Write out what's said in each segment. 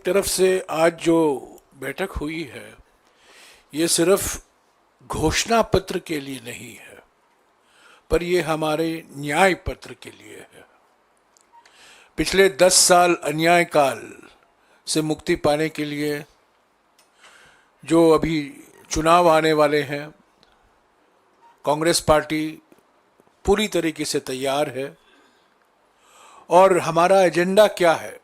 तरफ से आज जो बैठक हुई है ये सिर्फ घोषणा पत्र के लिए नहीं है, पर ये हमारे न्याय पत्र के लिए है। पिछले 10 साल अन्याय काल से मुक्ति पाने के लिए जो अभी चुनाव आने वाले हैं, कांग्रेस पार्टी पूरी तरीके से तैयार है। और हमारा एजेंडा क्या है,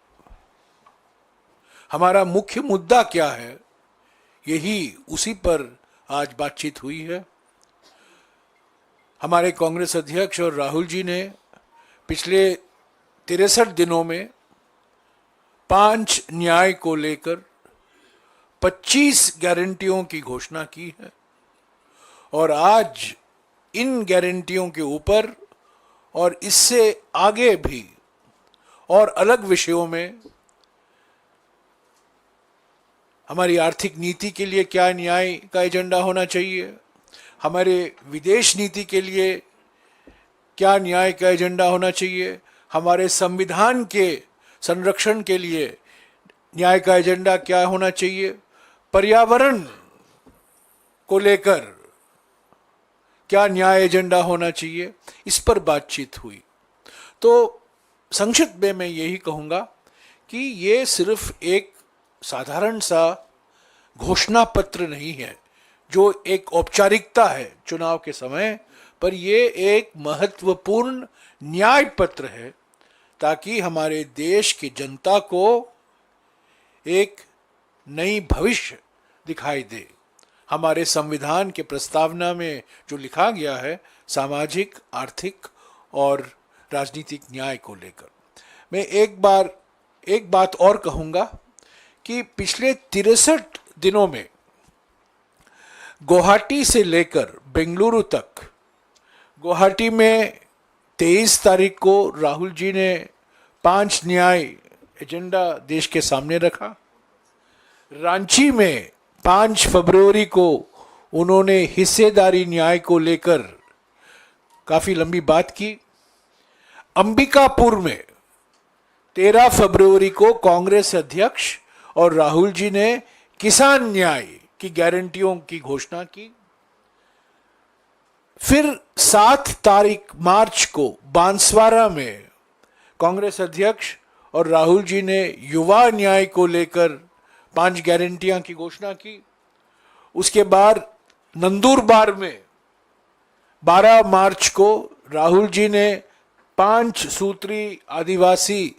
हमारा मुख्य मुद्दा क्या है, यही उसी पर आज बातचीत हुई है। हमारे कांग्रेस अध्यक्ष और राहुल जी ने पिछले 63 दिनों में 5 न्याय को लेकर 25 गारंटियों की घोषणा की है और आज इन गारंटियों के ऊपर और इससे आगे भी और अलग विषयों में हमारी आर्थिक नीति के लिए क्या न्याय का एजेंडा होना चाहिए, हमारे विदेश नीति के लिए क्या न्याय का एजेंडा होना चाहिए, हमारे संविधान के संरक्षण के लिए न्याय का एजेंडा क्या होना चाहिए, पर्यावरण को लेकर क्या न्याय एजेंडा होना चाहिए, इस पर बातचीत हुई। तो संक्षिप्त में मैं यही कहूँगा कि ये सिर्फ एक साधारण सा घोषणा पत्र नहीं है जो एक औपचारिकता है चुनाव के समय, पर ये एक महत्वपूर्ण न्याय पत्र है ताकि हमारे देश की जनता को एक नई भविष्य दिखाई दे। हमारे संविधान के प्रस्तावना में जो लिखा गया है सामाजिक, आर्थिक और राजनीतिक न्याय को लेकर, मैं एक बात और कहूँगा कि पिछले 63 दिनों में गुवाहाटी से लेकर बेंगलुरु तक, गुवाहाटी में 23 तारीख को राहुल जी ने 5 न्याय एजेंडा देश के सामने रखा। रांची में 5 फरवरी को उन्होंने हिस्सेदारी न्याय को लेकर काफ़ी लंबी बात की। अंबिकापुर में 13 फरवरी को कांग्रेस अध्यक्ष और राहुल जी ने किसान न्याय की गारंटियों की घोषणा की। फिर 7 तारीख मार्च को बांसवाड़ा में कांग्रेस अध्यक्ष और राहुल जी ने युवा न्याय को लेकर 5 गारंटियां की घोषणा की। उसके बाद नंदुरबार में 12 मार्च को राहुल जी ने 5 सूत्री आदिवासी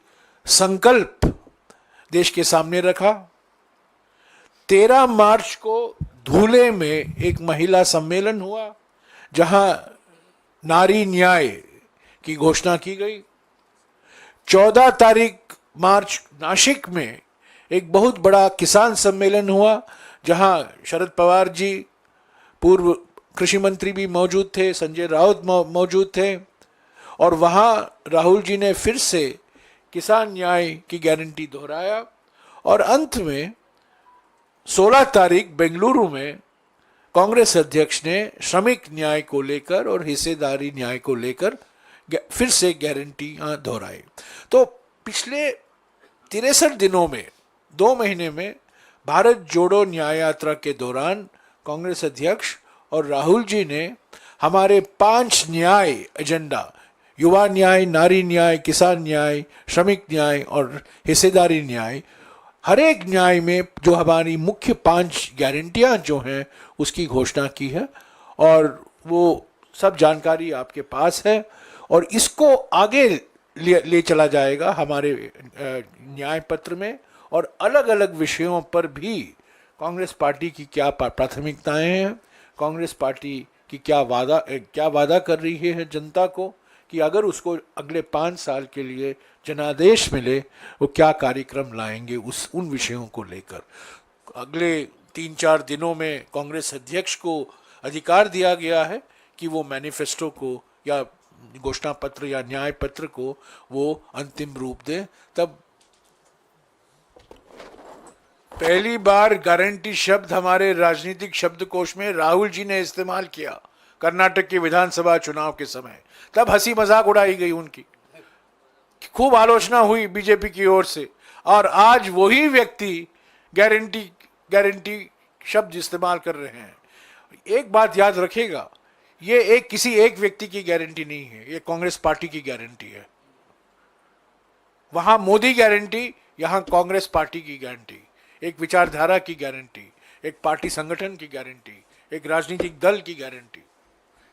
संकल्प देश के सामने रखा। 13 मार्च को धुले में एक महिला सम्मेलन हुआ जहां नारी न्याय की घोषणा की गई। 14 तारीख मार्च नासिक में एक बहुत बड़ा किसान सम्मेलन हुआ जहां शरद पवार जी, पूर्व कृषि मंत्री भी मौजूद थे, संजय राउत मौजूद थे और वहां राहुल जी ने फिर से किसान न्याय की गारंटी दोहराया। और अंत में 16 तारीख बेंगलुरु में कांग्रेस अध्यक्ष ने श्रमिक न्याय को लेकर और हिस्सेदारी न्याय को लेकर फिर से गारंटियां दोहराई। तो पिछले 63 दिनों में, 2 महीने में भारत जोड़ो न्याय यात्रा के दौरान कांग्रेस अध्यक्ष और राहुल जी ने हमारे 5 न्याय एजेंडा, युवा न्याय, नारी न्याय, किसान न्याय, श्रमिक न्याय और हिस्सेदारी न्याय, हर एक न्याय में जो हमारी मुख्य 5 गारंटियां जो हैं उसकी घोषणा की है और वो सब जानकारी आपके पास है और इसको आगे ले चला जाएगा हमारे न्याय पत्र में। और अलग अलग विषयों पर भी कांग्रेस पार्टी की क्या प्राथमिकताएं हैं, कांग्रेस पार्टी की क्या वादा कर रही है जनता को कि अगर उसको अगले 5 साल के लिए जनादेश मिले वो क्या कार्यक्रम लाएंगे, उन विषयों को लेकर। अगले 3-4 दिनों में कांग्रेस अध्यक्ष को अधिकार दिया गया है कि वो मैनिफेस्टो को या घोषणा पत्र या न्याय पत्र को वो अंतिम रूप दे। तब पहली बार गारंटी शब्द हमारे राजनीतिक शब्दकोश में राहुल जी ने इस्तेमाल किया कर्नाटक के विधानसभा चुनाव के समय। तब हंसी मजाक उड़ाई गई उनकी, खूब आलोचना हुई बीजेपी की ओर से। और आज वही व्यक्ति गारंटी गारंटी शब्द इस्तेमाल कर रहे हैं। एक बात याद रखिएगा, ये एक किसी एक व्यक्ति की गारंटी नहीं है, ये कांग्रेस पार्टी की गारंटी है। वहां मोदी गारंटी, यहां कांग्रेस पार्टी की गारंटी, एक विचारधारा की गारंटी, एक पार्टी संगठन की गारंटी, एक राजनीतिक दल की गारंटी,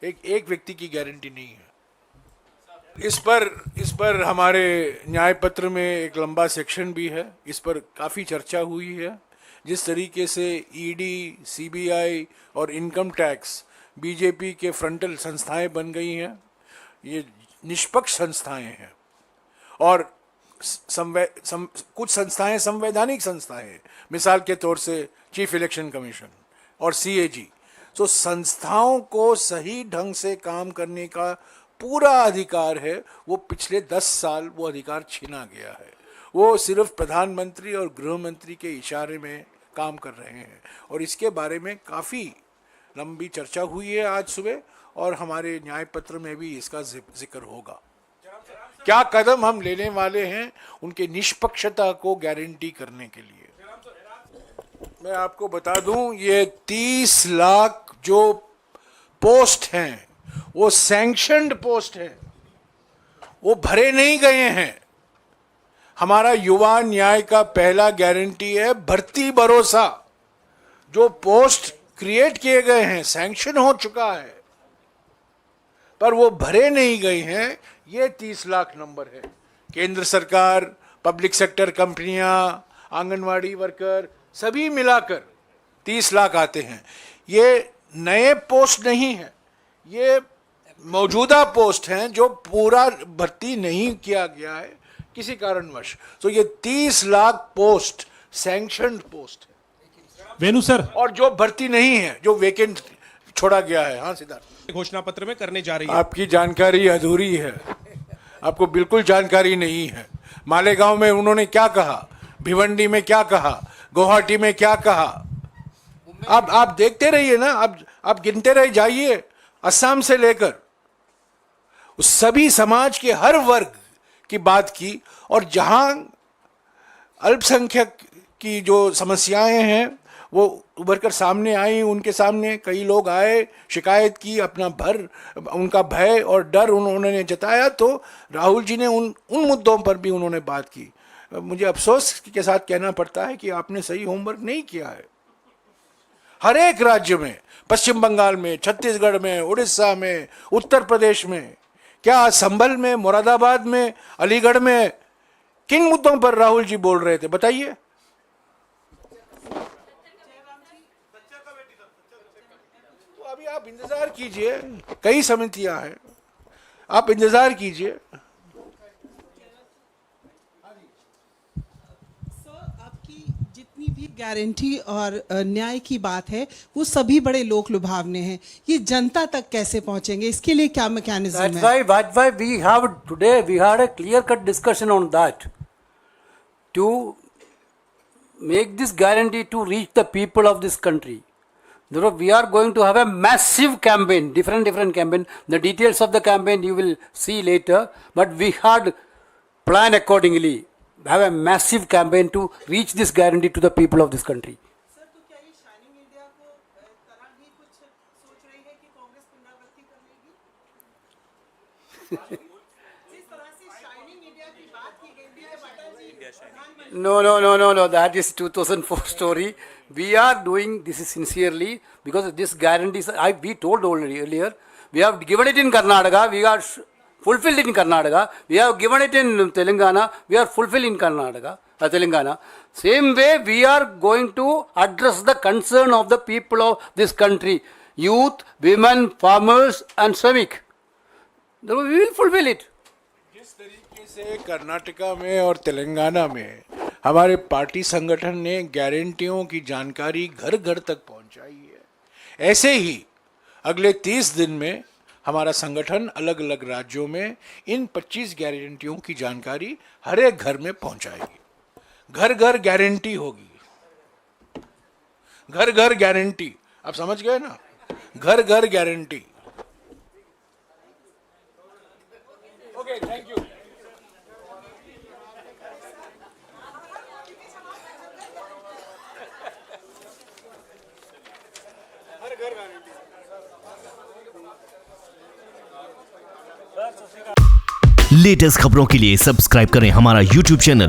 एक व्यक्ति की गारंटी नहीं है। इस पर हमारे न्याय पत्र में एक लंबा सेक्शन भी है, इस पर काफ़ी चर्चा हुई है। जिस तरीके से ईडी, सीबीआई और इनकम टैक्स बीजेपी के फ्रंटल संस्थाएं बन गई हैं, ये निष्पक्ष संस्थाएं हैं और कुछ संस्थाएं संवैधानिक संस्थाएं हैं, मिसाल के तौर से चीफ इलेक्शन कमीशन और सीएजी। तो संस्थाओं को सही ढंग से काम करने का पूरा अधिकार है, वो पिछले 10 साल वो अधिकार छीना गया है। वो सिर्फ प्रधानमंत्री और गृह मंत्री के इशारे में काम कर रहे हैं और इसके बारे में काफ़ी लंबी चर्चा हुई है आज सुबह और हमारे न्याय पत्र में भी इसका जिक्र होगा। क्या कदम हम लेने वाले हैं उनके निष्पक्षता को गारंटी करने के लिए। मैं आपको बता दूं, ये 30 लाख जो पोस्ट हैं वो सैंक्शनड पोस्ट है, वो भरे नहीं गए हैं। हमारा युवा न्याय का पहला गारंटी है भर्ती भरोसा। जो पोस्ट क्रिएट किए गए हैं, सैंक्शन हो चुका है, पर वो भरे नहीं गए हैं, ये 30 लाख नंबर है। केंद्र सरकार, पब्लिक सेक्टर कंपनियां, आंगनवाड़ी वर्कर सभी मिलाकर 30 लाख आते हैं। ये नए पोस्ट नहीं है, ये मौजूदा पोस्ट हैं जो पूरा भर्ती नहीं किया गया है किसी कारणवश। तो ये 30 लाख पोस्ट सैंक्शनड पोस्ट है वेणु सर, और जो भर्ती नहीं है, जो वेकेंट छोड़ा गया है। हाँ सिद्धार्थ, घोषणा पत्र में करने जा रही है। आपकी जानकारी अधूरी है, आपको बिल्कुल जानकारी नहीं है। मालेगांव में उन्होंने क्या कहा, भिवंडी में क्या कहा, गुवाहाटी में क्या कहा। आप देखते रहिए ना, आप गिनते रह जाइए, असम से लेकर उस सभी समाज के हर वर्ग की बात की। और जहां अल्पसंख्यक की जो समस्याएं हैं वो उभर कर सामने आई, उनके सामने कई लोग आए, शिकायत की, अपना उनका भय और डर उन्होंने जताया। तो राहुल जी ने उन मुद्दों पर भी उन्होंने बात की। मुझे अफसोस के साथ कहना पड़ता है कि आपने सही होमवर्क नहीं किया है। हर एक राज्य में, पश्चिम बंगाल में, छत्तीसगढ़ में, उड़ीसा में, उत्तर प्रदेश में, क्या संभल में, मुरादाबाद में, अलीगढ़ में, किन मुद्दों पर राहुल जी बोल रहे थे बताइए। तो अभी आप इंतजार कीजिए, कई समितियां हैं, आप इंतजार कीजिए। जितनी भी गारंटी और न्याय की बात है वो सभी बड़े लोक लुभावने हैं, ये जनता तक कैसे पहुंचेंगे, इसके लिए क्या मैकेनिज्म है? That's why we had a clear cut discussion on that to make this guarantee to reach the people of this country. Therefore, we are going to have a massive campaign, different campaign. The details of the campaign you will see later, but we had planned accordingly. Have a massive campaign to reach this guarantee to the people of this country. Sir, तो क्या ये shining India को तरह भी कुछ सोच रही है कि कांग्रेस पुनरावृत्ति कर लेगी? जिस तरह से शाइनिंग इंडिया की बात की गई है, Atal ji No. That is 2004 story. We are doing this sincerely because this guarantees. We told already earlier. We have given it in Karnataka. We are fulfilled in Karnataka. We have given it in Telangana. We are fulfilled in Telangana. Same way, we are going to address the concern of the people of this country, youth, women, farmers, and Sramik. Therefore, we will fulfill it. जिस तरीके से कर्नाटका में और तेलंगाना में हमारे party संगठन ने गारंटियों की जानकारी घर घर तक पहुंचाई है, ऐसे ही अगले 30 दिन में हमारा संगठन अलग अलग राज्यों में इन 25 गारंटियों की जानकारी हर एक घर में पहुंचाएगी। घर घर गारंटी होगी, घर घर गारंटी। आप समझ गए ना, घर घर guarantee. Okay, thank you. Latest खबरों के लिए सब्सक्राइब करें हमारा YouTube चैनल